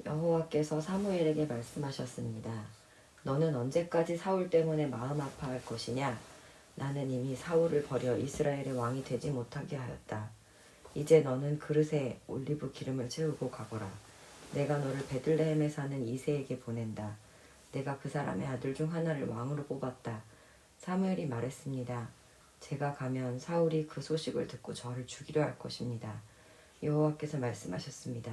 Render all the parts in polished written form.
여호와께서 사무엘에게 말씀하셨습니다. 너는 언제까지 사울 때문에 마음 아파할 것이냐? 나는 이미 사울을 버려 이스라엘의 왕이 되지 못하게 하였다. 이제 너는 그릇에 올리브 기름을 채우고 가거라. 내가 너를 베들레헴에 사는 이새에게 보낸다. 내가 그 사람의 아들 중 하나를 왕으로 뽑았다. 사무엘이 말했습니다. 제가 가면 사울이 그 소식을 듣고 저를 죽이려 할 것입니다. 여호와께서 말씀하셨습니다.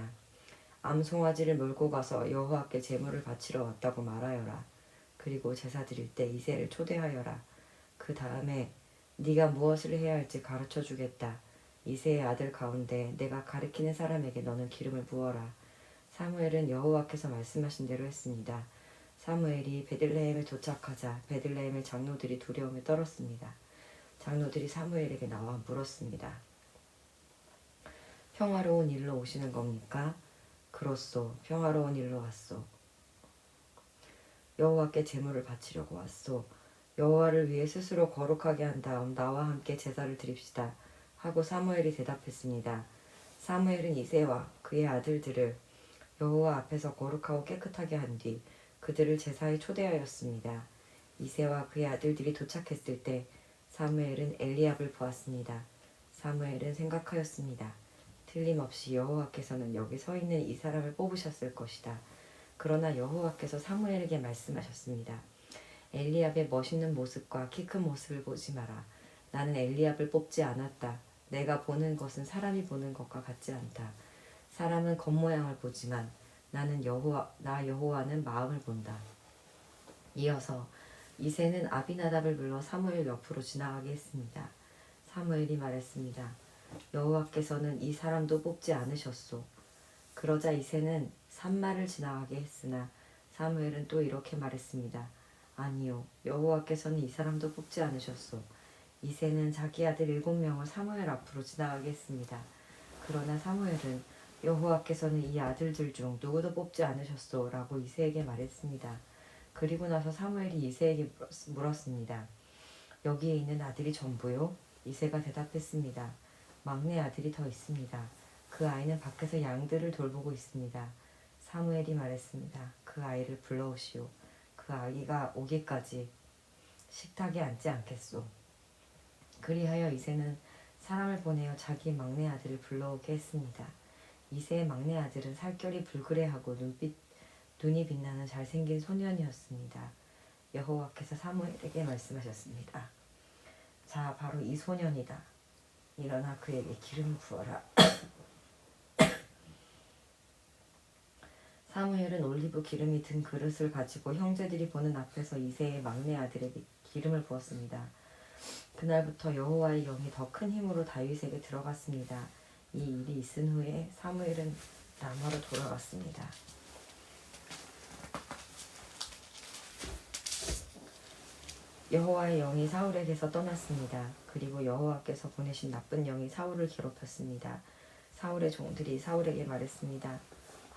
암송아지를 몰고 가서 여호와께 제물을 바치러 왔다고 말하여라. 그리고 제사 드릴 때 이새를 초대하여라. 그 다음에 네가 무엇을 해야 할지 가르쳐 주겠다. 이새의 아들 가운데 내가 가리키는 사람에게 너는 기름을 부어라. 사무엘은 여호와께서 말씀하신 대로 했습니다. 사무엘이 베들레헴에 도착하자 베들레헴의 장로들이 두려움에 떨었습니다. 장로들이 사무엘에게 나와 물었습니다. 평화로운 일로 오시는 겁니까? 그렇소. 평화로운 일로 왔소. 여호와께 제물을 바치려고 왔소. 여호와를 위해 스스로 거룩하게 한 다음 나와 함께 제사를 드립시다. 하고 사무엘이 대답했습니다. 사무엘은 이새와 그의 아들들을 여호와 앞에서 거룩하고 깨끗하게 한 뒤 그들을 제사에 초대하였습니다. 이새와 그의 아들들이 도착했을 때 사무엘은 엘리압을 보았습니다. 사무엘은 생각하였습니다. 틀림없이 여호와께서는 여기 서 있는 이 사람을 뽑으셨을 것이다. 그러나 여호와께서 사무엘에게 말씀하셨습니다. 엘리압의 멋있는 모습과 키 큰 모습을 보지 마라. 나는 엘리압을 뽑지 않았다. 내가 보는 것은 사람이 보는 것과 같지 않다. 사람은 겉모양을 보지만 나는 나 여호와는 마음을 본다. 이어서 이새는 아비나답을 불러 사무엘 옆으로 지나가게 했습니다. 사무엘이 말했습니다. 여호와께서는 이 사람도 뽑지 않으셨소. 그러자 이새는 산마를 지나가게 했으나 사무엘은 또 이렇게 말했습니다. 아니요, 여호와께서는 이 사람도 뽑지 않으셨소. 이새는 자기 아들 7명을 사무엘 앞으로 지나가게 했습니다. 그러나 사무엘은 여호와께서는 이 아들들 중 누구도 뽑지 않으셨소 라고 이새에게 말했습니다. 그리고 나서 사무엘이 이새에게 물었습니다. 여기에 있는 아들이 전부요? 이새가 대답했습니다. 막내 아들이 더 있습니다. 그 아이는 밖에서 양들을 돌보고 있습니다. 사무엘이 말했습니다. 그 아이를 불러오시오. 그 아이가 오기까지 식탁에 앉지 않겠소. 그리하여 이새는 사람을 보내어 자기 막내 아들을 불러오게 했습니다. 이새의 막내 아들은 살결이 불그레하고 눈이 빛나는 잘생긴 소년이었습니다. 여호와께서 사무엘에게 말씀하셨습니다. 자, 바로 이 소년이다. 일어나 그에게 기름을 부어라. 사무엘은 올리브 기름이 든 그릇을 가지고 형제들이 보는 앞에서 이새의 막내 아들에게 기름을 부었습니다. 그날부터 여호와의 영이 더 큰 힘으로 다윗에게 들어갔습니다. 이 일이 있은 후에 사무엘은 라마로 돌아갔습니다. 여호와의 영이 사울에게서 떠났습니다. 그리고 여호와께서 보내신 나쁜 영이 사울을 괴롭혔습니다. 사울의 종들이 사울에게 말했습니다.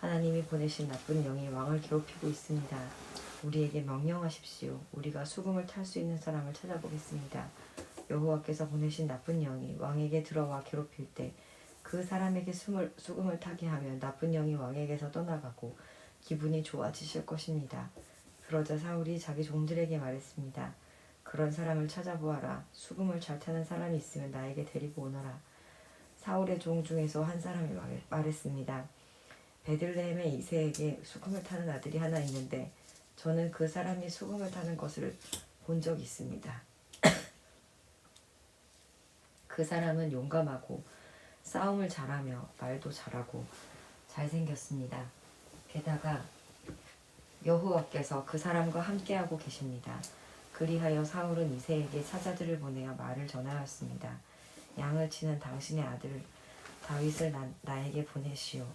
하나님이 보내신 나쁜 영이 왕을 괴롭히고 있습니다. 우리에게 명령하십시오. 우리가 수금을 탈 수 있는 사람을 찾아보겠습니다. 여호와께서 보내신 나쁜 영이 왕에게 들어와 괴롭힐 때 그 사람에게 수금을 타게 하면 나쁜 영이 왕에게서 떠나가고 기분이 좋아지실 것입니다. 그러자 사울이 자기 종들에게 말했습니다. 그런 사람을 찾아보아라. 수금을 잘 타는 사람이 있으면 나에게 데리고 오너라. 사울의 종 중에서 한 사람이 말했습니다. 베들레헴의 이새에게 수금을 타는 아들이 하나 있는데 저는 그 사람이 수금을 타는 것을 본 적이 있습니다. 그 사람은 용감하고 싸움을 잘하며 말도 잘하고 잘생겼습니다. 게다가 여호와께서 그 사람과 함께하고 계십니다. 그리하여 사울은 이새에게 사자들을 보내어 말을 전하였습니다. 양을 치는 당신의 아들 다윗을 나에게 보내시오.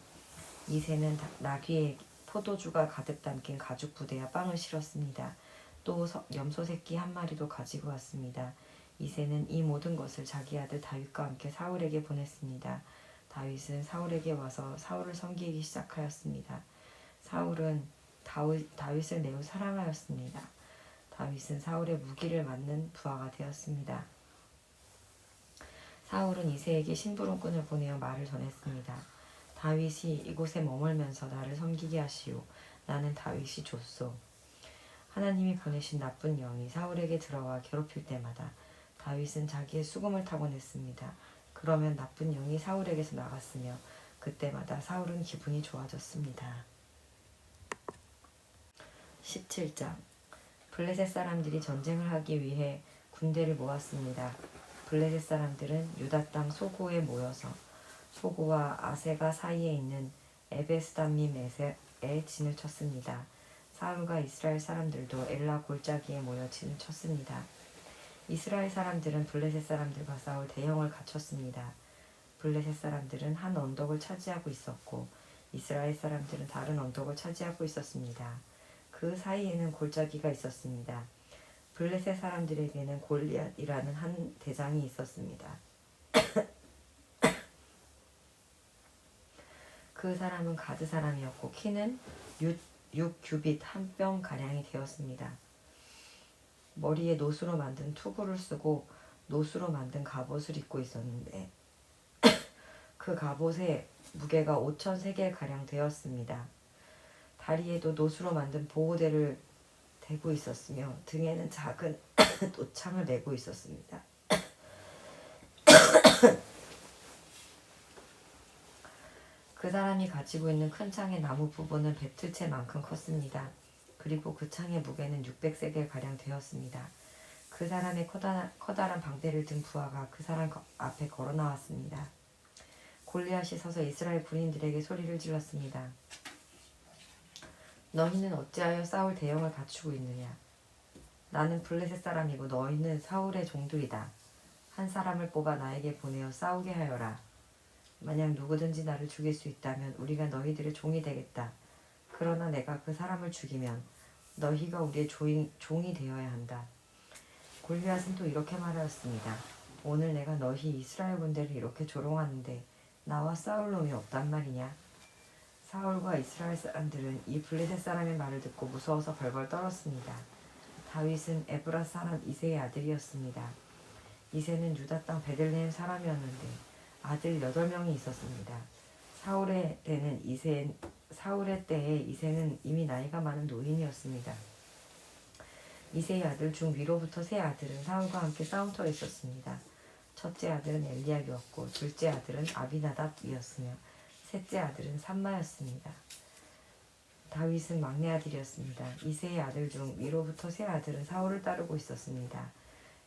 이새는 나귀에 포도주가 가득 담긴 가죽 부대와 빵을 실었습니다. 또 염소 새끼 한 마리도 가지고 왔습니다. 이새는 이 모든 것을 자기 아들 다윗과 함께 사울에게 보냈습니다. 다윗은 사울에게 와서 사울을 섬기기 시작하였습니다. 사울은 다윗을 매우 사랑하였습니다. 다윗은 사울의 무기를 맞는 부하가 되었습니다. 사울은 이새에게 심부름꾼을 보내어 말을 전했습니다. 다윗이 이곳에 머물면서 나를 섬기게 하시오. 나는 다윗이 줬소. 하나님이 보내신 나쁜 영이 사울에게 들어와 괴롭힐 때마다 다윗은 자기의 수금을 타곤 했습니다. 그러면 나쁜 영이 사울에게서 나갔으며 그때마다 사울은 기분이 좋아졌습니다. 17장 블레셋 사람들이 전쟁을 하기 위해 군대를 모았습니다. 블레셋 사람들은 유다 땅 소고에 모여서 소고와 아세가 사이에 있는 에베스다밈에 진을 쳤습니다. 사울과 이스라엘 사람들도 엘라 골짜기에 모여 진을 쳤습니다. 이스라엘 사람들은 블레셋 사람들과 싸울 대형을 갖췄습니다. 블레셋 사람들은 한 언덕을 차지하고 있었고 이스라엘 사람들은 다른 언덕을 차지하고 있었습니다. 그 사이에는 골짜기가 있었습니다. 블레셋 사람들에게는 골리앗이라는 한 대장이 있었습니다. 그 사람은 가드 사람이었고 키는 6규빗 한 뼘 가량이 되었습니다. 머리에 노수로 만든 투구를 쓰고 노수로 만든 갑옷을 입고 있었는데 그 갑옷의 무게가 5,000세겔 가량 되었습니다. 다리에도 노수로 만든 보호대를 대고 있었으며 등에는 작은 노창을 메고 있었습니다. 그 사람이 가지고 있는 큰 창의 나무 부분은 배틀채만큼 컸습니다. 그리고 그 창의 무게는 600세겔 가량 되었습니다. 그 사람의 커다란 방대를 든 부하가 그 사람 앞에 걸어 나왔습니다. 골리앗이 서서 이스라엘 군인들에게 소리를 질렀습니다. 너희는 어찌하여 싸울 대형을 갖추고 있느냐? 나는 블레셋 사람이고 너희는 사울의 종들이다. 한 사람을 뽑아 나에게 보내어 싸우게 하여라. 만약 누구든지 나를 죽일 수 있다면 우리가 너희들의 종이 되겠다. 그러나 내가 그 사람을 죽이면 너희가 우리의 종이 되어야 한다. 골리앗은 또 이렇게 말하였습니다. 오늘 내가 너희 이스라엘 군대를 이렇게 조롱하는데 나와 싸울 놈이 없단 말이냐? 사울과 이스라엘 사람들은 이 블레셋 사람의 말을 듣고 무서워서 벌벌 떨었습니다. 다윗은 에브라 사람 이새의 아들이었습니다. 이새는 유다 땅 베들레헴 사람이었는데 아들 8명이 있었습니다. 사울의 때에 이새는 이미 나이가 많은 노인이었습니다. 이새의 아들 중 위로부터 세 아들은 사울과 함께 싸움터에 있었습니다. 첫째 아들은 엘리압이었고 둘째 아들은 아비나답이었으며 셋째 아들은 삼마였습니다. 다윗은 막내 아들이었습니다. 이새의 아들 중 위로부터 세 아들은 사울을 따르고 있었습니다.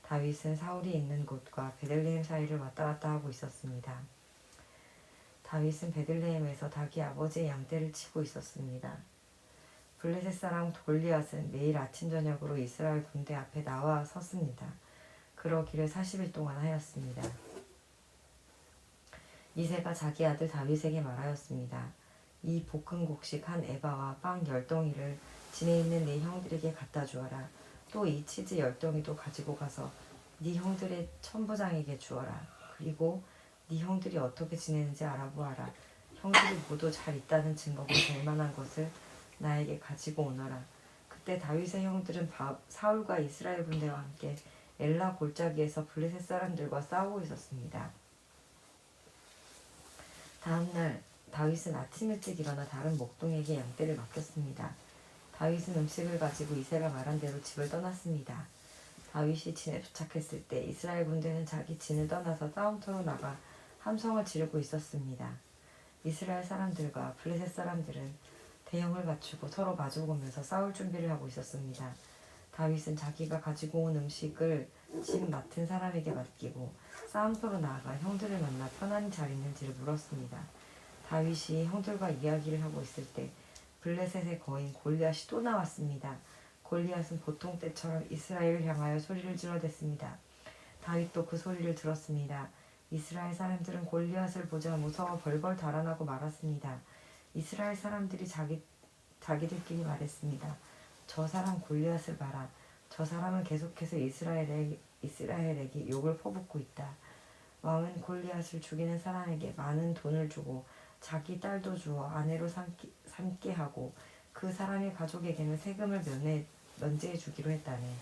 다윗은 사울이 있는 곳과 베들레헴 사이를 왔다 갔다 하고 있었습니다. 다윗은 베들레헴에서 자기 아버지의 양떼를 치고 있었습니다. 블레셋 사람 골리앗은 매일 아침 저녁으로 이스라엘 군대 앞에 나와 섰습니다. 그러기를 40일 동안 하였습니다. 이새가 자기 아들 다윗에게 말하였습니다. 이 볶은 곡식 한 에바와 빵 10덩이를 진에 있는 네 형들에게 갖다 주어라. 또 이 치즈 10덩이도 가지고 가서 네 형들의 천부장에게 주어라. 그리고 네 형들이 어떻게 지내는지 알아보아라. 형들이 모두 잘 있다는 증거가 될 만한 것을 나에게 가지고 오너라. 그때 다윗의 형들은 사울과 이스라엘 군대와 함께 엘라 골짜기에서 블레셋 사람들과 싸우고 있었습니다. 다음날 다윗은 아침 일찍 일어나 다른 목동에게 양떼를 맡겼습니다. 다윗은 음식을 가지고 이새가 말한 대로 집을 떠났습니다. 다윗이 진에 도착했을 때 이스라엘 군대는 자기 진을 떠나서 싸움터로 나가 함성을 지르고 있었습니다. 이스라엘 사람들과 블레셋 사람들은 대형을 갖추고 서로 마주보면서 싸울 준비를 하고 있었습니다. 다윗은 자기가 가지고 온 음식을 집 맡은 사람에게 맡기고 싸움터로 나아가 형들을 만나 편안히 잘 있는지를 물었습니다. 다윗이 형들과 이야기를 하고 있을 때 블레셋의 거인 골리앗이 또 나왔습니다. 골리앗은 보통 때처럼 이스라엘을 향하여 소리를 질러댔습니다. 다윗도 그 소리를 들었습니다. 이스라엘 사람들은 골리앗을 보자 무서워 벌벌 달아나고 말았습니다. 이스라엘 사람들이 자기들끼리 말했습니다. 저 사람 골리앗을 봐라. 저 사람은 계속해서 이스라엘에게 욕을 퍼붓고 있다. 왕은 골리앗을 죽이는 사람에게 많은 돈을 주고 자기 딸도 주어 아내로 삼게 하고 그 사람의 가족에게는 세금을 면제해 주기로 했다네.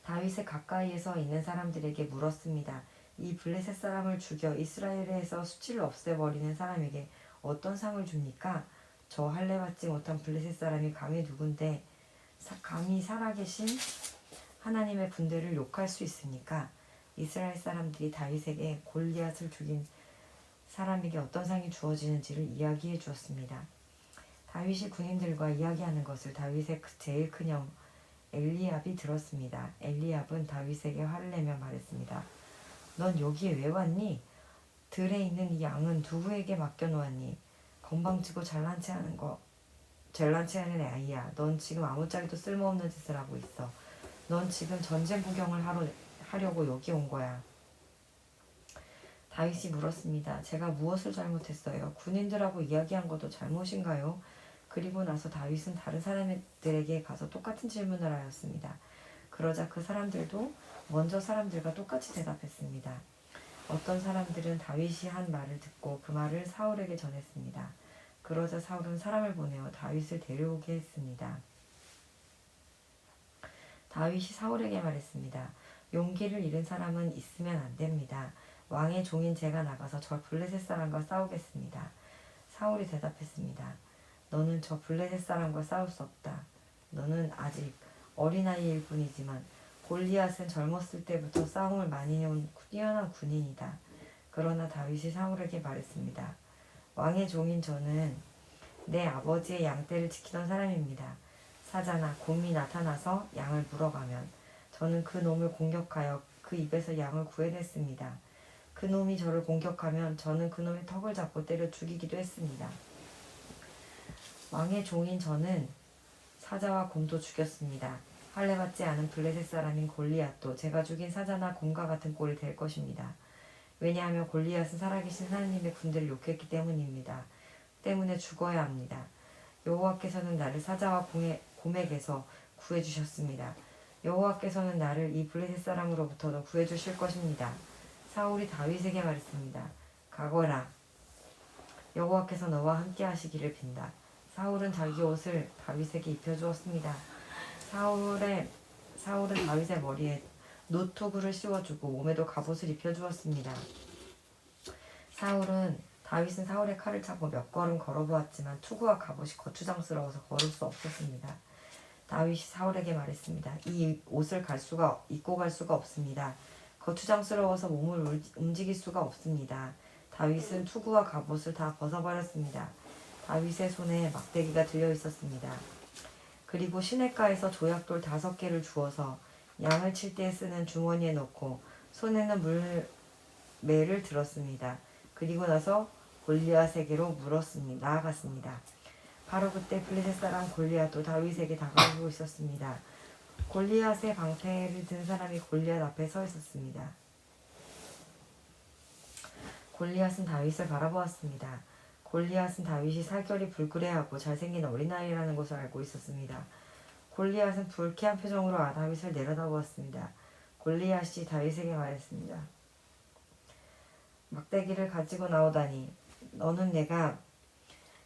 다윗의 가까이에서 있는 사람들에게 물었습니다. 이 블레셋 사람을 죽여 이스라엘에서 수치를 없애버리는 사람에게 어떤 상을 줍니까? 저 할례 받지 못한 블레셋 사람이 감히 누군데 감히 살아계신 하나님의 군대를 욕할 수 있습니까? 이스라엘 사람들이 다윗에게 골리앗을 죽인 사람에게 어떤 상이 주어지는지를 이야기해 주었습니다. 다윗이 군인들과 이야기하는 것을 다윗의 제일 큰 형 엘리압이 들었습니다. 엘리압은 다윗에게 화를 내며 말했습니다. 넌 여기에 왜 왔니? 들에 있는 이 양은 누구에게 맡겨놓았니? 건방지고 잘난 체 하는 아이야. 넌 지금 아무짝에도 쓸모없는 짓을 하고 있어. 넌 지금 전쟁 구경을 하려고 여기 온 거야. 다윗이 물었습니다. 제가 무엇을 잘못했어요? 군인들하고 이야기한 것도 잘못인가요? 그리고 나서 다윗은 다른 사람들에게 가서 똑같은 질문을 하였습니다. 그러자 그 사람들도 먼저 사람들과 똑같이 대답했습니다. 어떤 사람들은 다윗이 한 말을 듣고 그 말을 사울에게 전했습니다. 그러자 사울은 사람을 보내어 다윗을 데려오게 했습니다. 다윗이 사울에게 말했습니다. 용기를 잃은 사람은 있으면 안 됩니다. 왕의 종인 제가 나가서 저 블레셋 사람과 싸우겠습니다. 사울이 대답했습니다. 너는 저 블레셋 사람과 싸울 수 없다. 너는 아직 어린아이일 뿐이지만 골리앗은 젊었을 때부터 싸움을 많이 해온 뛰어난 군인이다. 그러나 다윗이 사울에게 말했습니다. 왕의 종인 저는 내 아버지의 양떼를 지키던 사람입니다. 사자나 곰이 나타나서 양을 물어가면 저는 그 놈을 공격하여 그 입에서 양을 구해냈습니다. 그 놈이 저를 공격하면 저는 그 놈의 턱을 잡고 때려 죽이기도 했습니다. 왕의 종인 저는 사자와 곰도 죽였습니다. 할례받지 않은 블레셋 사람인 골리앗도 제가 죽인 사자나 곰과 같은 꼴이 될 것입니다. 왜냐하면 골리앗은 살아계신 하나님의 군대를 욕했기 때문에 죽어야 합니다. 여호와께서는 나를 사자와 곰에게서 구해주셨습니다. 여호와께서는 나를 이 블레셋 사람으로부터도 구해주실 것입니다. 사울이 다윗에게 말했습니다. 가거라. 여호와께서 너와 함께 하시기를 빈다. 사울은 자기 옷을 다윗에게 입혀주었습니다. 사울은 다윗의 머리에 노투구를 씌워주고 몸에도 갑옷을 입혀주었습니다. 다윗은 사울의 칼을 차고 몇 걸음 걸어보았지만 투구와 갑옷이 거추장스러워서 걸을 수 없었습니다. 다윗이 사울에게 말했습니다. 이 옷을 입고 갈 수가 없습니다. 거추장스러워서 몸을 움직일 수가 없습니다. 다윗은 투구와 갑옷을 다 벗어버렸습니다. 다윗의 손에 막대기가 들려 있었습니다. 그리고 시냇가에서 조약돌 5개를 주어서 양을 칠 때 쓰는 주머니에 넣고 손에는 물매를 들었습니다. 그리고 나서 골리앗에게로 나아갔습니다. 바로 그때 블레셋 사람 골리앗도 다윗에게 다가오고 있었습니다. 골리앗의 방패를 든 사람이 골리앗 앞에 서 있었습니다. 골리앗은 다윗을 바라보았습니다. 골리앗은 다윗이 살결이 불그레하고 잘생긴 어린아이라는 것을 알고 있었습니다. 골리앗은 불쾌한 표정으로 다윗을 내려다보았습니다. 골리앗이 다윗에게 말했습니다. 막대기를 가지고 나오다니 너는 내가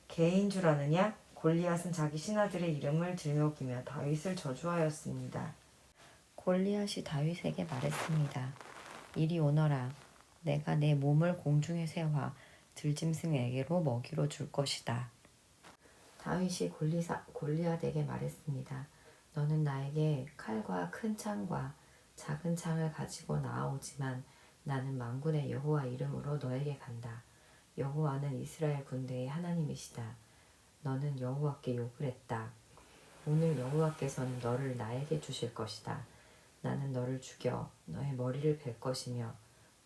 개인 줄 아느냐? 골리앗은 자기 신하들의 이름을 들먹이며 다윗을 저주하였습니다. 골리앗이 다윗에게 말했습니다. 이리 오너라. 내가 내 몸을 공중에 세워 들짐승에게로 먹이로 줄 것이다. 다윗이 골리앗에게 말했습니다. 너는 나에게 칼과 큰 창과 작은 창을 가지고 나아오지만 나는 만군의 여호와 이름으로 너에게 간다. 여호와는 이스라엘 군대의 하나님이시다. 너는 여호와께 욕을 했다. 오늘 여호와께서는 너를 나에게 주실 것이다. 나는 너를 죽여 너의 머리를 벨 것이며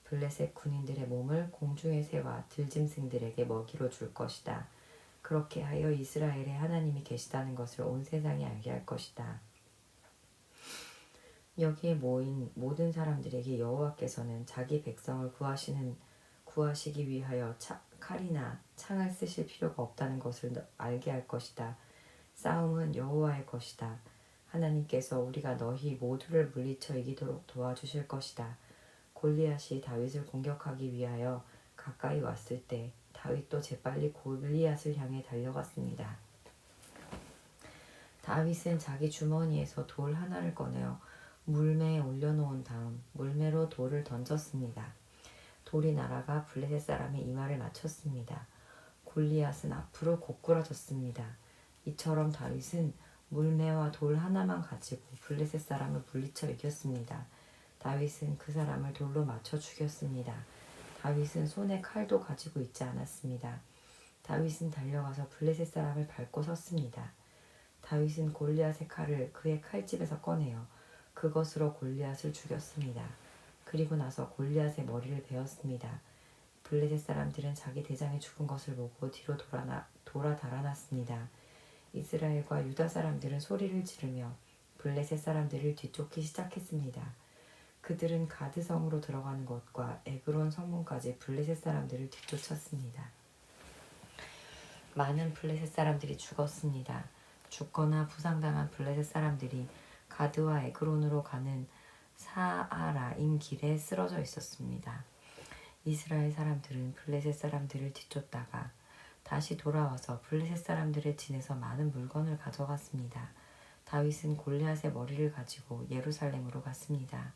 블레셋 군인들의 몸을 공중에 세워 들짐승들에게 먹이로 줄 것이다. 그렇게 하여 이스라엘의 하나님이 계시다는 것을 온 세상이 알게 할 것이다. 여기에 모인 모든 사람들에게 여호와께서는 자기 백성을 구하시기 위하여 칼이나 창을 쓰실 필요가 없다는 것을 알게 할 것이다. 싸움은 여호와의 것이다. 하나님께서 우리가 너희 모두를 물리쳐 이기도록 도와주실 것이다. 골리앗이 다윗을 공격하기 위하여 가까이 왔을 때 다윗도 재빨리 골리앗을 향해 달려갔습니다. 다윗은 자기 주머니에서 돌 하나를 꺼내어 물매에 올려놓은 다음 물매로 돌을 던졌습니다. 돌이 날아가 블레셋 사람의 이마를 맞췄습니다. 골리앗은 앞으로 고꾸라졌습니다. 이처럼 다윗은 물매와 돌 하나만 가지고 블레셋 사람을 물리쳐 이겼습니다. 다윗은 그 사람을 돌로 맞춰 죽였습니다. 다윗은 손에 칼도 가지고 있지 않았습니다. 다윗은 달려가서 블레셋 사람을 밟고 섰습니다. 다윗은 골리앗의 칼을 그의 칼집에서 꺼내어 그것으로 골리앗을 죽였습니다. 그리고 나서 골리앗의 머리를 베었습니다. 블레셋 사람들은 자기 대장이 죽은 것을 보고 뒤로 돌아 달아났습니다. 이스라엘과 유다 사람들은 소리를 지르며 블레셋 사람들을 뒤쫓기 시작했습니다. 그들은 가드성으로 들어가는 곳과 에그론 성문까지 블레셋 사람들을 뒤쫓았습니다. 많은 블레셋 사람들이 죽었습니다. 죽거나 부상당한 블레셋 사람들이 가드와 에그론으로 가는 사아라임 길에 쓰러져 있었습니다. 이스라엘 사람들은 블레셋 사람들을 뒤쫓다가 다시 돌아와서 블레셋 사람들의 진에서 많은 물건을 가져갔습니다. 다윗은 골리앗의 머리를 가지고 예루살렘으로 갔습니다.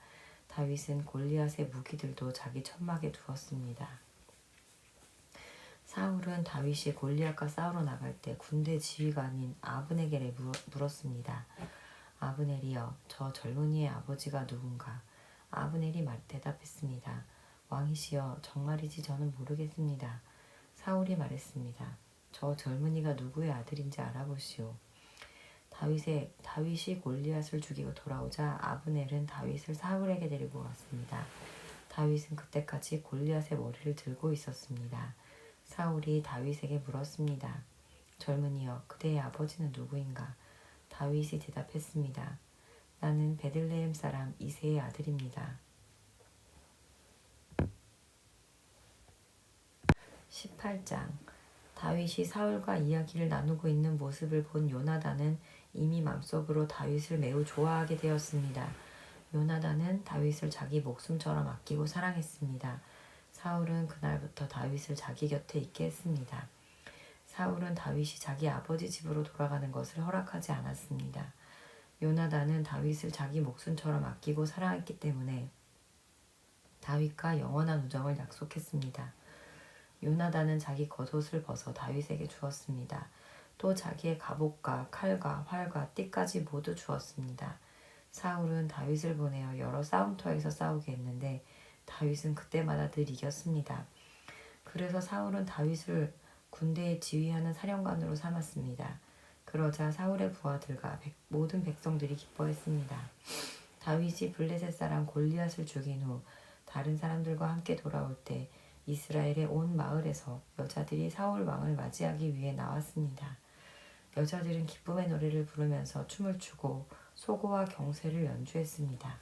다윗은 골리앗의 무기들도 자기 천막에 두었습니다. 사울은 다윗이 골리앗과 싸우러 나갈 때 군대 지휘관인 아브네겔에 물었습니다. 아브넬이여, 저 젊은이의 아버지가 누군가? 아브넬이 대답했습니다. 왕이시여, 정말이지 저는 모르겠습니다. 사울이 말했습니다. 저 젊은이가 누구의 아들인지 알아보시오. 다윗이 골리앗을 죽이고 돌아오자 아브넬은 다윗을 사울에게 데리고 갔습니다. 다윗은 그때까지 골리앗의 머리를 들고 있었습니다. 사울이 다윗에게 물었습니다. 젊은이여, 그대의 아버지는 누구인가? 다윗이 대답했습니다. 나는 베들레헴 사람 이새의 아들입니다. 18장. 다윗이 사울과 이야기를 나누고 있는 모습을 본 요나단은 이미 맘속으로 다윗을 매우 좋아하게 되었습니다. 요나단은 다윗을 자기 목숨처럼 아끼고 사랑했습니다. 사울은 그날부터 다윗을 자기 곁에 있게 했습니다. 사울은 다윗이 자기 아버지 집으로 돌아가는 것을 허락하지 않았습니다. 요나단은 다윗을 자기 목숨처럼 아끼고 사랑했기 때문에 다윗과 영원한 우정을 약속했습니다. 요나단은 자기 겉옷을 벗어 다윗에게 주었습니다. 또 자기의 갑옷과 칼과 활과 띠까지 모두 주었습니다. 사울은 다윗을 보내어 여러 싸움터에서 싸우게 했는데 다윗은 그때마다 늘 이겼습니다. 그래서 사울은 다윗을 군대에 지휘하는 사령관으로 삼았습니다. 그러자 사울의 부하들과 모든 백성들이 기뻐했습니다. 다윗이 블레셋 사람 골리앗을 죽인 후 다른 사람들과 함께 돌아올 때 이스라엘의 온 마을에서 여자들이 사울 왕을 맞이하기 위해 나왔습니다. 여자들은 기쁨의 노래를 부르면서 춤을 추고 소고와 경쇠를 연주했습니다.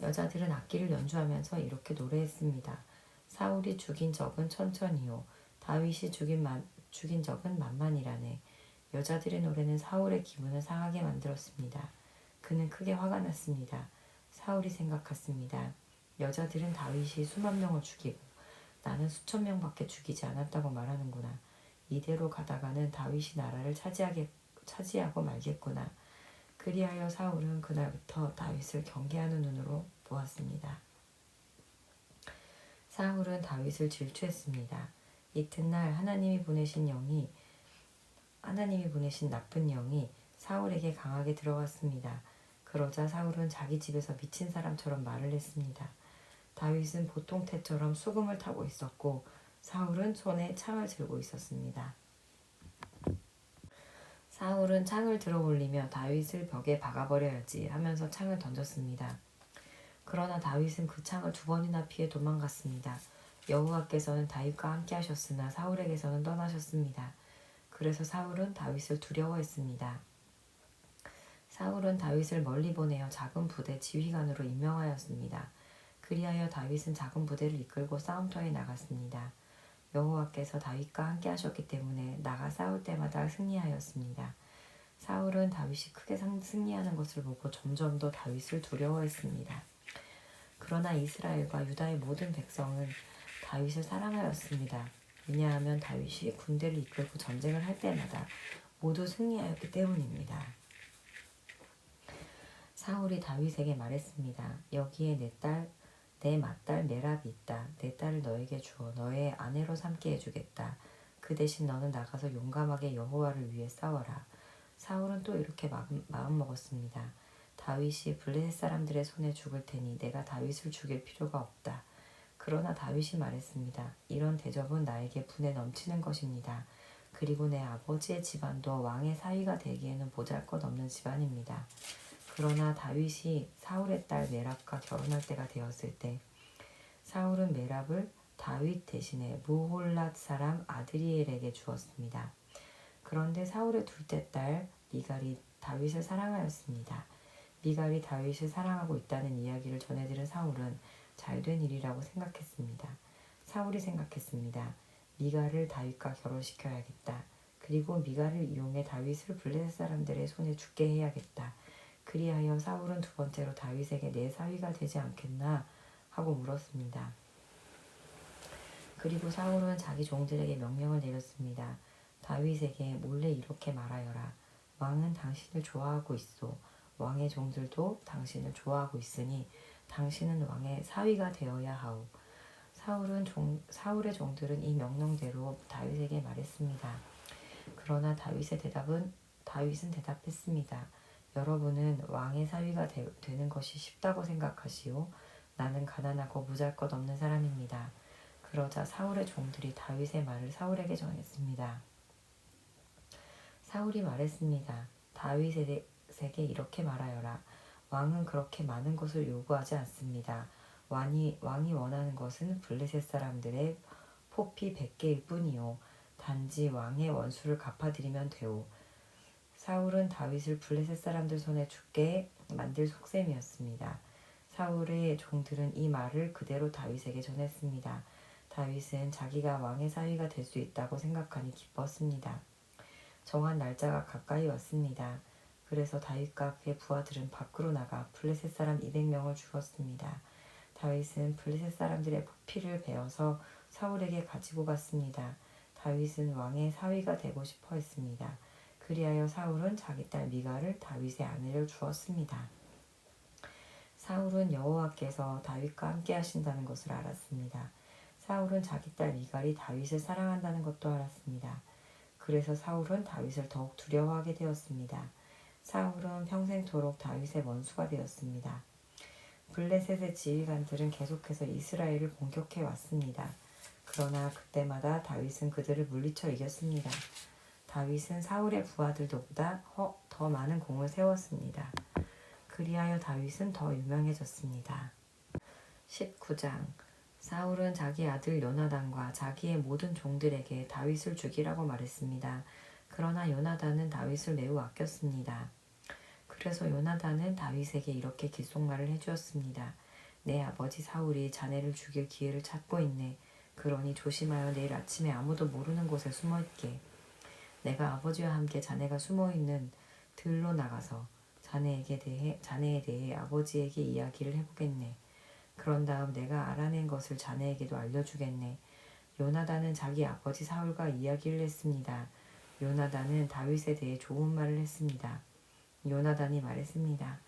여자들은 악기를 연주하면서 이렇게 노래했습니다. 사울이 죽인 적은 천천히요, 다윗이 죽인 적은 만만이라네. 여자들의 노래는 사울의 기분을 상하게 만들었습니다. 그는 크게 화가 났습니다. 사울이 생각했습니다. 여자들은 다윗이 수만 명을 죽이고 나는 수천 명밖에 죽이지 않았다고 말하는구나. 이대로 가다가는 다윗이 나라를 차지하고 말겠구나. 그리하여 사울은 그날부터 다윗을 경계하는 눈으로 보았습니다. 사울은 다윗을 질투했습니다. 이튿날 하나님이 보내신 나쁜 영이 사울에게 강하게 들어갔습니다. 그러자 사울은 자기 집에서 미친 사람처럼 말을 했습니다. 다윗은 보통 태처럼 수금을 타고 있었고 사울은 손에 창을 들고 있었습니다. 사울은 창을 들어 올리며 다윗을 벽에 박아버려야지 하면서 창을 던졌습니다. 그러나 다윗은 그 창을 2번이나 피해 도망갔습니다. 여호와께서는 다윗과 함께 하셨으나 사울에게서는 떠나셨습니다. 그래서 사울은 다윗을 두려워했습니다. 사울은 다윗을 멀리 보내어 작은 부대 지휘관으로 임명하였습니다. 그리하여 다윗은 작은 부대를 이끌고 싸움터에 나갔습니다. 여호와께서 다윗과 함께 하셨기 때문에 나가 싸울 때마다 승리하였습니다. 사울은 다윗이 크게 승리하는 것을 보고 점점 더 다윗을 두려워했습니다. 그러나 이스라엘과 유다의 모든 백성은 다윗을 사랑하였습니다. 왜냐하면 다윗이 군대를 이끌고 전쟁을 할 때마다 모두 승리하였기 때문입니다. 사울이 다윗에게 말했습니다. 여기에 내 딸 내 맏딸 메랍이 있다. 내 딸을 너에게 주어 너의 아내로 삼게 해주겠다. 그 대신 너는 나가서 용감하게 여호와를 위해 싸워라. 사울은 또 이렇게 마음 먹었습니다. 다윗이 블레셋 사람들의 손에 죽을 테니 내가 다윗을 죽일 필요가 없다. 그러나 다윗이 말했습니다. 이런 대접은 나에게 분에 넘치는 것입니다. 그리고 내 아버지의 집안도 왕의 사위가 되기에는 보잘것없는 집안입니다. 그러나 다윗이 사울의 딸 메랍과 결혼할 때가 되었을 때 사울은 메랍을 다윗 대신에 무홀랏 사람 아드리엘에게 주었습니다. 그런데 사울의 둘째 딸 미갈이 다윗을 사랑하였습니다. 미갈이 다윗을 사랑하고 있다는 이야기를 전해들은 사울은 잘된 일이라고 생각했습니다. 사울이 생각했습니다. 미갈을 다윗과 결혼시켜야겠다. 그리고 미갈을 이용해 다윗을 블레셋 사람들의 손에 죽게 해야겠다. 그리하여 사울은 두 번째로 다윗에게 내 사위가 되지 않겠나 하고 물었습니다. 그리고 사울은 자기 종들에게 명령을 내렸습니다. 다윗에게 몰래 이렇게 말하여라. 왕은 당신을 좋아하고 있소. 왕의 종들도 당신을 좋아하고 있으니 당신은 왕의 사위가 되어야 하오. 사울의 종들은 이 명령대로 다윗에게 말했습니다. 그러나 다윗은 대답했습니다. 여러분은 왕의 사위가 되는 것이 쉽다고 생각하시오. 나는 가난하고 무잘것없는 사람입니다. 그러자 사울의 종들이 다윗의 말을 사울에게 전했습니다. 사울이 말했습니다. 다윗에게 이렇게 말하여라. 왕은 그렇게 많은 것을 요구하지 않습니다. 왕이 원하는 것은 블레셋 사람들의 포피 100개일 뿐이요. 단지 왕의 원수를 갚아드리면 되오. 사울은 다윗을 블레셋 사람들 손에 죽게 만들 속셈이었습니다. 사울의 종들은 이 말을 그대로 다윗에게 전했습니다. 다윗은 자기가 왕의 사위가 될 수 있다고 생각하니 기뻤습니다. 정한 날짜가 가까이 왔습니다. 그래서 다윗과 그의 부하들은 밖으로 나가 블레셋 사람 200명을 죽였습니다. 다윗은 블레셋 사람들의 피를 베어서 사울에게 가지고 갔습니다. 다윗은 왕의 사위가 되고 싶어 했습니다. 그리하여 사울은 자기 딸 미갈을 다윗의 아내를 주었습니다. 사울은 여호와께서 다윗과 함께 하신다는 것을 알았습니다. 사울은 자기 딸 미갈이 다윗을 사랑한다는 것도 알았습니다. 그래서 사울은 다윗을 더욱 두려워하게 되었습니다. 사울은 평생토록 다윗의 원수가 되었습니다. 블레셋의 지휘관들은 계속해서 이스라엘을 공격해 왔습니다. 그러나 그때마다 다윗은 그들을 물리쳐 이겼습니다. 다윗은 사울의 부하들보다 더 많은 공을 세웠습니다. 그리하여 다윗은 더 유명해졌습니다. 19장 사울은 자기 아들 요나단과 자기의 모든 종들에게 다윗을 죽이라고 말했습니다. 그러나 요나단은 다윗을 매우 아꼈습니다. 그래서 요나단은 다윗에게 이렇게 귓속말을 해주었습니다. 내 아버지 사울이 자네를 죽일 기회를 찾고 있네. 그러니 조심하여 내일 아침에 아무도 모르는 곳에 숨어있게. 내가 아버지와 함께 자네가 숨어있는 들로 나가서 자네에 대해 아버지에게 이야기를 해보겠네. 그런 다음 내가 알아낸 것을 자네에게도 알려주겠네. 요나단은 자기 아버지 사울과 이야기를 했습니다. 요나단은 다윗에 대해 좋은 말을 했습니다. 요나단이 말했습니다.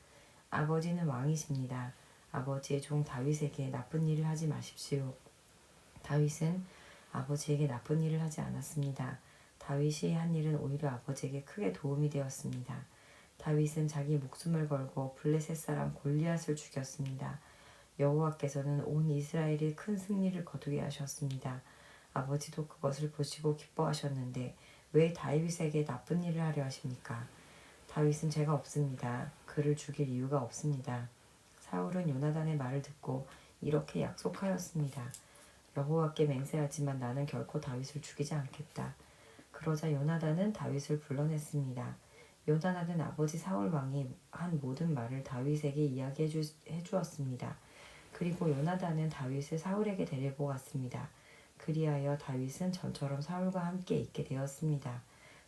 아버지는 왕이십니다. 아버지의 종 다윗에게 나쁜 일을 하지 마십시오. 다윗은 아버지에게 나쁜 일을 하지 않았습니다. 다윗이 한 일은 오히려 아버지에게 크게 도움이 되었습니다. 다윗은 자기 목숨을 걸고 블레셋 사람 골리앗을 죽였습니다. 여호와께서는 온 이스라엘이 큰 승리를 거두게 하셨습니다. 아버지도 그것을 보시고 기뻐하셨는데 왜 다윗에게 나쁜 일을 하려 하십니까? 다윗은 죄가 없습니다. 그를 죽일 이유가 없습니다. 사울은 요나단의 말을 듣고 이렇게 약속하였습니다. 여호와께 맹세하지만 나는 결코 다윗을 죽이지 않겠다. 그러자 요나단은 다윗을 불러냈습니다. 요나단은 아버지 사울 왕이 한 모든 말을 다윗에게 이야기해 주었습니다. 그리고 요나단은 다윗을 사울에게 데리고 갔습니다. 그리하여 다윗은 전처럼 사울과 함께 있게 되었습니다.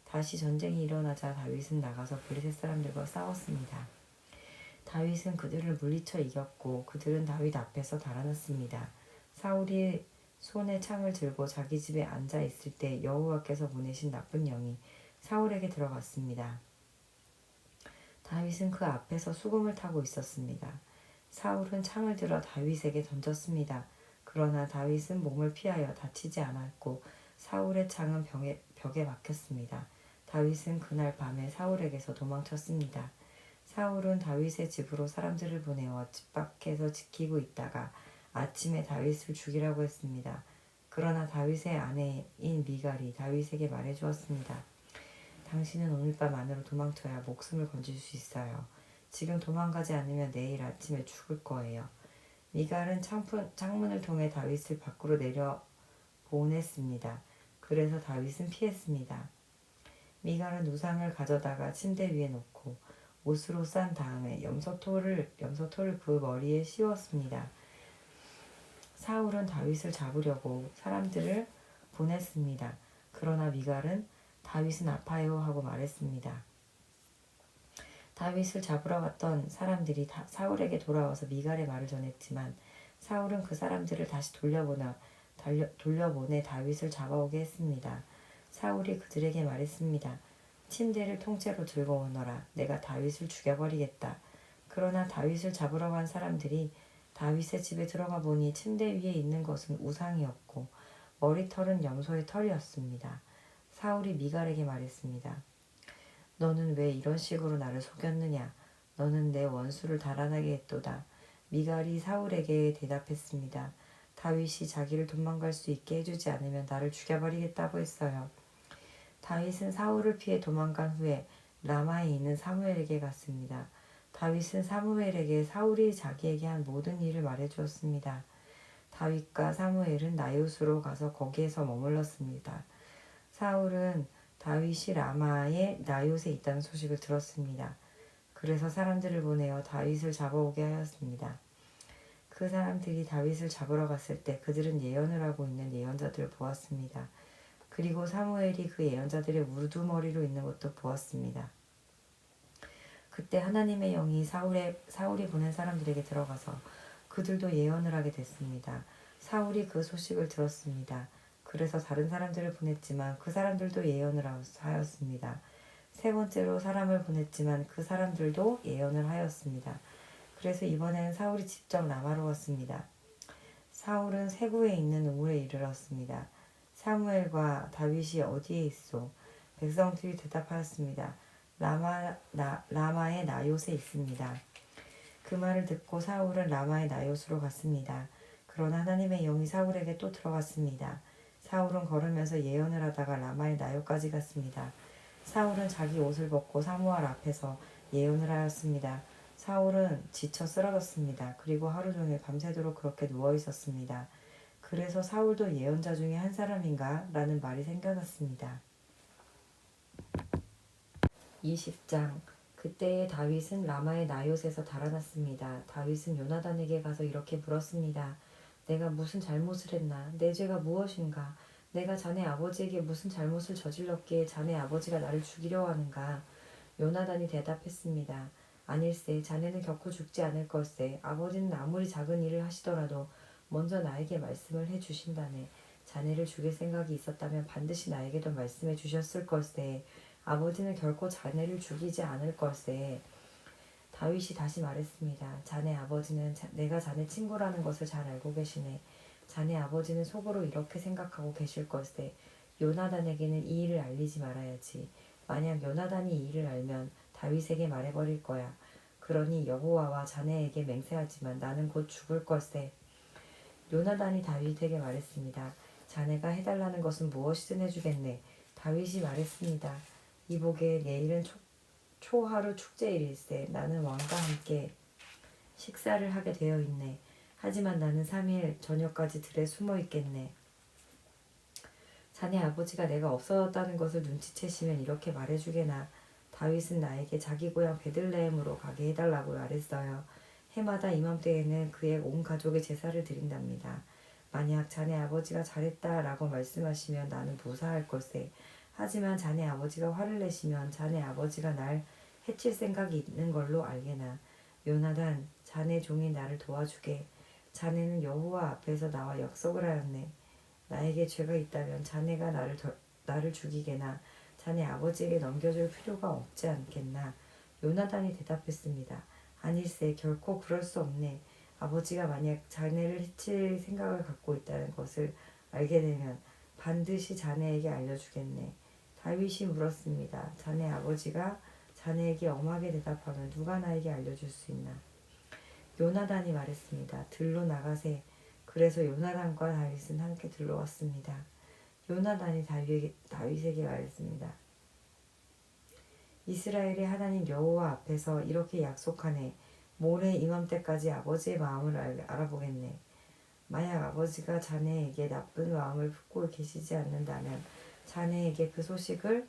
다시 전쟁이 일어나자 다윗은 나가서 블레셋 사람들과 싸웠습니다. 다윗은 그들을 물리쳐 이겼고 그들은 다윗 앞에서 달아났습니다. 사울이 손에 창을 들고 자기 집에 앉아 있을 때 여호와께서 보내신 나쁜 영이 사울에게 들어갔습니다. 다윗은 그 앞에서 수금을 타고 있었습니다. 사울은 창을 들어 다윗에게 던졌습니다. 그러나 다윗은 몸을 피하여 다치지 않았고 사울의 창은 벽에 막혔습니다. 다윗은 그날 밤에 사울에게서 도망쳤습니다. 사울은 다윗의 집으로 사람들을 보내어 집 밖에서 지키고 있다가 아침에 다윗을 죽이라고 했습니다. 그러나 다윗의 아내인 미갈이 다윗에게 말해주었습니다. 당신은 오늘 밤 안으로 도망쳐야 목숨을 건질 수 있어요. 지금 도망가지 않으면 내일 아침에 죽을 거예요. 미갈은 창문을 통해 다윗을 밖으로 내려 보냈습니다. 그래서 다윗은 피했습니다. 미갈은 우상을 가져다가 침대 위에 놓고 옷으로 싼 다음에 염소토를 그 머리에 씌웠습니다. 사울은 다윗을 잡으려고 사람들을 보냈습니다. 그러나 미갈은 다윗은 아파요 하고 말했습니다. 다윗을 잡으러 갔던 사람들이 사울에게 돌아와서 미갈의 말을 전했지만 사울은 그 사람들을 다시 돌려보내 다윗을 잡아오게 했습니다. 사울이 그들에게 말했습니다. 침대를 통째로 들고 오너라. 내가 다윗을 죽여버리겠다. 그러나 다윗을 잡으러 간 사람들이 다윗의 집에 들어가 보니 침대 위에 있는 것은 우상이었고 머리털은 염소의 털이었습니다. 사울이 미갈에게 말했습니다. 너는 왜 이런 식으로 나를 속였느냐? 너는 내 원수를 달아나게 했도다. 미갈이 사울에게 대답했습니다. 다윗이 자기를 도망갈 수 있게 해주지 않으면 나를 죽여버리겠다고 했어요. 다윗은 사울을 피해 도망간 후에 라마에 있는 사무엘에게 갔습니다. 다윗은 사무엘에게 사울이 자기에게 한 모든 일을 말해주었습니다. 다윗과 사무엘은 나요스로 가서 거기에서 머물렀습니다. 사울은 다윗이 라마의 나요스에 있다는 소식을 들었습니다. 그래서 사람들을 보내어 다윗을 잡아오게 하였습니다. 그 사람들이 다윗을 잡으러 갔을 때 그들은 예언을 하고 있는 예언자들을 보았습니다. 그리고 사무엘이 그 예언자들의 우두머리로 있는 것도 보았습니다. 그때 하나님의 영이 사울이 보낸 사람들에게 들어가서 그들도 예언을 하게 됐습니다. 사울이 그 소식을 들었습니다. 그래서 다른 사람들을 보냈지만 그 사람들도 예언을 하였습니다. 세 번째로 사람을 보냈지만 그 사람들도 예언을 하였습니다. 그래서 이번에는 사울이 직접 라마로 왔습니다. 사울은 세구에 있는 우물에 이르렀습니다. 사무엘과 다윗이 어디에 있소? 백성들이 대답하였습니다. 라마의 나요스에 있습니다. 그 말을 듣고 사울은 라마의 나요스로 갔습니다. 그러나 하나님의 영이 사울에게 또 들어갔습니다. 사울은 걸으면서 예언을 하다가 라마의 나요까지 갔습니다. 사울은 자기 옷을 벗고 사무엘 앞에서 예언을 하였습니다. 사울은 지쳐 쓰러졌습니다. 그리고 하루 종일 밤새도록 그렇게 누워 있었습니다. 그래서 사울도 예언자 중에 한 사람인가? 라는 말이 생겨났습니다. 20장 그때에 다윗은 라마의 나요스에서 달아났습니다. 다윗은 요나단에게 가서 이렇게 물었습니다. 내가 무슨 잘못을 했나? 내 죄가 무엇인가? 내가 자네 아버지에게 무슨 잘못을 저질렀기에 자네 아버지가 나를 죽이려 하는가? 요나단이 대답했습니다. 아닐세, 자네는 결코 죽지 않을 걸세. 아버지는 아무리 작은 일을 하시더라도 먼저 나에게 말씀을 해주신다네. 자네를 죽일 생각이 있었다면 반드시 나에게도 말씀해 주셨을 걸세. 아버지는 결코 자네를 죽이지 않을 걸세. 다윗이 다시 말했습니다. 자네 아버지는 내가 자네 친구라는 것을 잘 알고 계시네. 자네 아버지는 속으로 이렇게 생각하고 계실 걸세. 요나단에게는 이 일을 알리지 말아야지. 만약 요나단이 이 일을 알면 다윗에게 말해버릴 거야. 그러니 여호와와 자네에게 맹세하지만 나는 곧 죽을 걸세. 요나단이 다윗에게 말했습니다. 자네가 해달라는 것은 무엇이든 해주겠네. 다윗이 말했습니다. 이보게 내일은 초하루 축제일일세. 나는 왕과 함께 식사를 하게 되어 있네. 하지만 나는 3일 저녁까지 들에 숨어 있겠네. 자네 아버지가 내가 없어졌다는 것을 눈치채시면 이렇게 말해주게나. 다윗은 나에게 자기 고향 베들레헴으로 가게 해달라고 말했어요. 해마다 이맘때에는 그의 온 가족의 제사를 드린답니다. 만약 자네 아버지가 잘했다라고 말씀하시면 나는 무사할 걸세. 하지만 자네 아버지가 화를 내시면 자네 아버지가 날 해칠 생각이 있는 걸로 알게나. 요나단, 자네 종이 나를 도와주게. 자네는 여호와 앞에서 나와 약속을 하였네. 나에게 죄가 있다면 자네가 나를 죽이게나 자네 아버지에게 넘겨줄 필요가 없지 않겠나. 요나단이 대답했습니다. 아닐세, 결코 그럴 수 없네. 아버지가 만약 자네를 해칠 생각을 갖고 있다는 것을 알게 되면 반드시 자네에게 알려주겠네. 다윗이 물었습니다. 자네 아버지가 자네에게 엄하게 대답하면 누가 나에게 알려줄 수 있나? 요나단이 말했습니다. 들로 나가세. 그래서 요나단과 다윗은 함께 들러왔습니다. 요나단이 다윗에게 말했습니다. 이스라엘의 하나님 여호와 앞에서 이렇게 약속하네. 모레 이맘때까지 아버지의 마음을 알아보겠네. 만약 아버지가 자네에게 나쁜 마음을 품고 계시지 않는다면 자네에게 그 소식을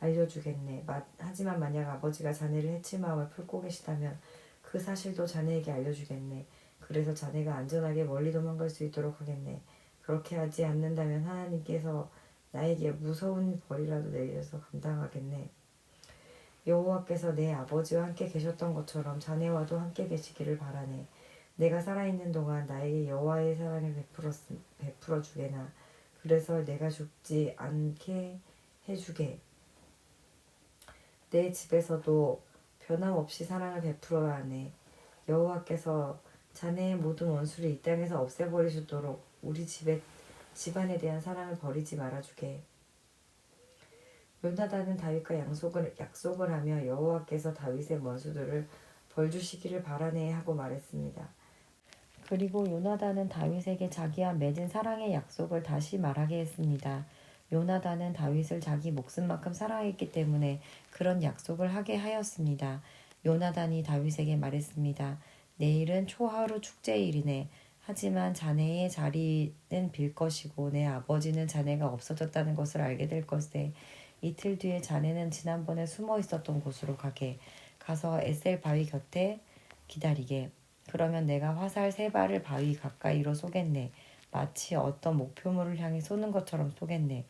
알려주겠네. 하지만 만약 아버지가 자네를 해칠 마음을 품고 계시다면 그 사실도 자네에게 알려주겠네. 그래서 자네가 안전하게 멀리 도망갈 수 있도록 하겠네. 그렇게 하지 않는다면 하나님께서 나에게 무서운 벌이라도 내려서 감당하겠네. 여호와께서 내 아버지와 함께 계셨던 것처럼 자네와도 함께 계시기를 바라네. 내가 살아있는 동안 나에게 여호와의 사랑을 베풀어 주게나. 그래서 내가 죽지 않게 해주게. 내 집에서도 변함없이 사랑을 베풀어야 하네. 여호와께서 자네의 모든 원수를 이 땅에서 없애버리시도록 우리 집안에 대한 사랑을 버리지 말아주게. 요나단은 다윗과 약속을 하며 여호와께서 다윗의 원수들을 벌주시기를 바라네 하고 말했습니다. 그리고 요나단은 다윗에게 자기와 맺은 사랑의 약속을 다시 말하게 했습니다. 요나단은 다윗을 자기 목숨만큼 사랑했기 때문에 그런 약속을 하게 하였습니다. 요나단이 다윗에게 말했습니다. 내일은 초하루 축제일이네. 하지만 자네의 자리는 빌 것이고 내 아버지는 자네가 없어졌다는 것을 알게 될 것에 이틀 뒤에 자네는 지난번에 숨어 있었던 곳으로 가서 에셀 바위 곁에 기다리게. 그러면 내가 화살 3발을 바위 가까이로 쏘겠네. 마치 어떤 목표물을 향해 쏘는 것처럼 쏘겠네.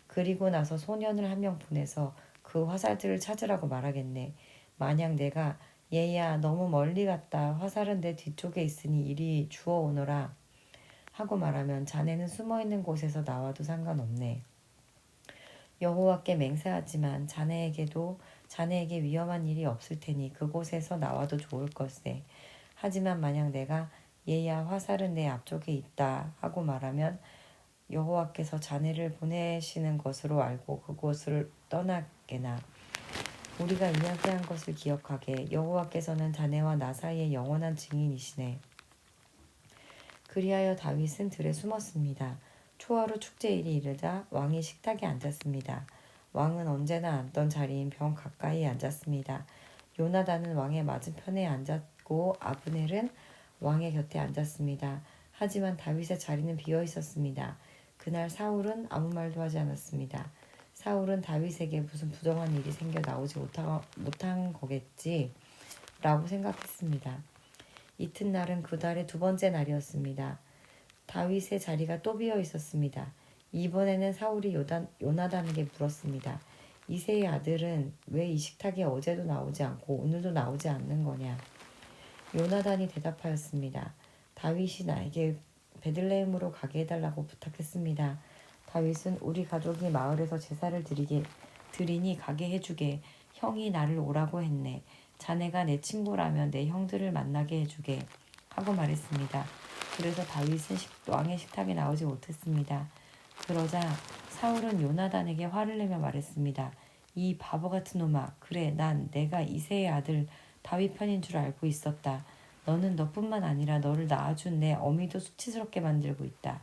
그리고 나서 소년을 한 명 보내서 그 화살들을 찾으라고 말하겠네. 만약 내가 얘야 너무 멀리 갔다. 화살은 내 뒤쪽에 있으니 이리 주워 오너라 하고 말하면 자네는 숨어있는 곳에서 나와도 상관없네. 여호와께 맹세하지만 자네에게 위험한 일이 없을 테니 그곳에서 나와도 좋을 것세. 하지만 만약 내가 얘야 화살은 내 앞쪽에 있다 하고 말하면 여호와께서 자네를 보내시는 것으로 알고 그곳을 떠나게나. 우리가 이야기한 것을 기억하게. 여호와께서는 자네와 나 사이의 영원한 증인이시네. 그리하여 다윗은 들에 숨었습니다. 초하루 축제일이 이르자 왕이 식탁에 앉았습니다. 왕은 언제나 앉던 자리인 병 가까이 앉았습니다. 요나단은 왕의 맞은편에 앉았고 아브넬은 왕의 곁에 앉았습니다. 하지만 다윗의 자리는 비어 있었습니다. 그날 사울은 아무 말도 하지 않았습니다. 사울은 다윗에게 무슨 부정한 일이 생겨 나오지 못한 거겠지 라고 생각했습니다. 이튿날은 그 달의 2번째 날이었습니다. 다윗의 자리가 또 비어 있었습니다. 이번에는 사울이 요나단에게 물었습니다. 이새의 아들은 왜 이 식탁에 어제도 나오지 않고 오늘도 나오지 않는 거냐? 요나단이 대답하였습니다. 다윗이 나에게 베들레헴으로 가게 해달라고 부탁했습니다. 다윗은 우리 가족이 마을에서 제사를 드리니 가게 해주게. 형이 나를 오라고 했네. 자네가 내 친구라면 내 형들을 만나게 해주게 하고 말했습니다. 그래서 다윗은 왕의 식탁에 나오지 못했습니다. 그러자 사울은 요나단에게 화를 내며 말했습니다. 이 바보 같은 놈아, 그래 내가 이새의 아들 다윗 편인 줄 알고 있었다. 너는 너뿐만 아니라 너를 낳아준 내 어미도 수치스럽게 만들고 있다.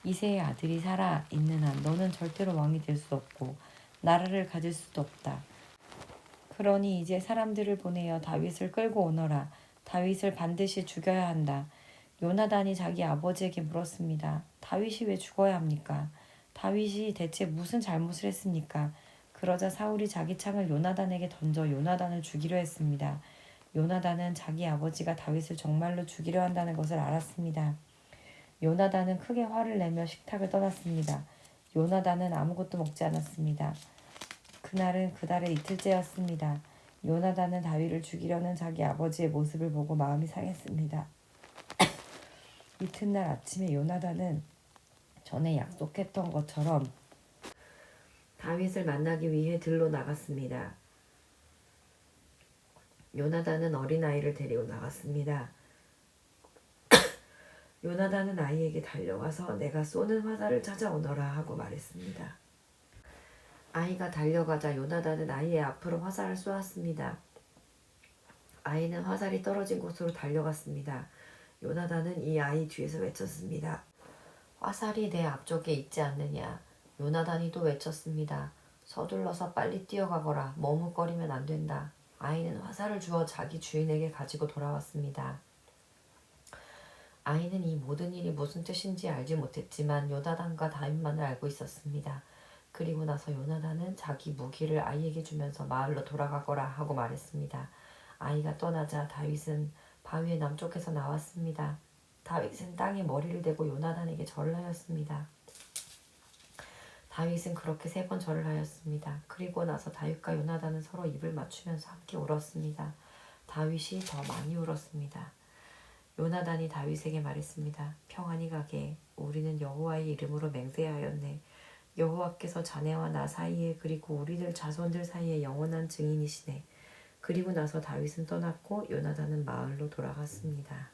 이새의 아들이 살아있는 한 너는 절대로 왕이 될 수 없고 나라를 가질 수도 없다. 그러니 이제 사람들을 보내어 다윗을 끌고 오너라. 다윗을 반드시 죽여야 한다. 요나단이 자기 아버지에게 물었습니다. 다윗이 왜 죽어야 합니까? 다윗이 대체 무슨 잘못을 했습니까? 그러자 사울이 자기 창을 요나단에게 던져 요나단을 죽이려 했습니다. 요나단은 자기 아버지가 다윗을 정말로 죽이려 한다는 것을 알았습니다. 요나단은 크게 화를 내며 식탁을 떠났습니다. 요나단은 아무것도 먹지 않았습니다. 그날은 그 달의 이틀째였습니다. 요나단은 다윗을 죽이려는 자기 아버지의 모습을 보고 마음이 상했습니다. 이튿날 아침에 요나단은 전에 약속했던 것처럼 다윗을 만나기 위해 들로 나갔습니다. 요나단은 어린아이를 데리고 나갔습니다. 요나단은 아이에게 달려가서 내가 쏘는 화살을 찾아오너라 하고 말했습니다. 아이가 달려가자 요나단은 아이의 앞으로 화살을 쏘았습니다. 아이는 화살이 떨어진 곳으로 달려갔습니다. 요나단은 이 아이 뒤에서 외쳤습니다. 화살이 내 앞쪽에 있지 않느냐. 요나단이 또 외쳤습니다. 서둘러서 빨리 뛰어가거라. 머뭇거리면 안 된다. 아이는 화살을 주어 자기 주인에게 가지고 돌아왔습니다. 아이는 이 모든 일이 무슨 뜻인지 알지 못했지만 요나단과 다윗만을 알고 있었습니다. 그리고 나서 요나단은 자기 무기를 아이에게 주면서 마을로 돌아가거라 하고 말했습니다. 아이가 떠나자 다윗은 바위의 남쪽에서 나왔습니다. 다윗은 땅에 머리를 대고 요나단에게 절을 하였습니다. 다윗은 그렇게 3번 절을 하였습니다. 그리고 나서 다윗과 요나단은 서로 입을 맞추면서 함께 울었습니다. 다윗이 더 많이 울었습니다. 요나단이 다윗에게 말했습니다. 평안히 가게. 우리는 여호와의 이름으로 맹세하였네. 여호와께서 자네와 나 사이에 그리고 우리들 자손들 사이에 영원한 증인이시네. 그리고 나서 다윗은 떠났고 요나단은 마을로 돌아갔습니다.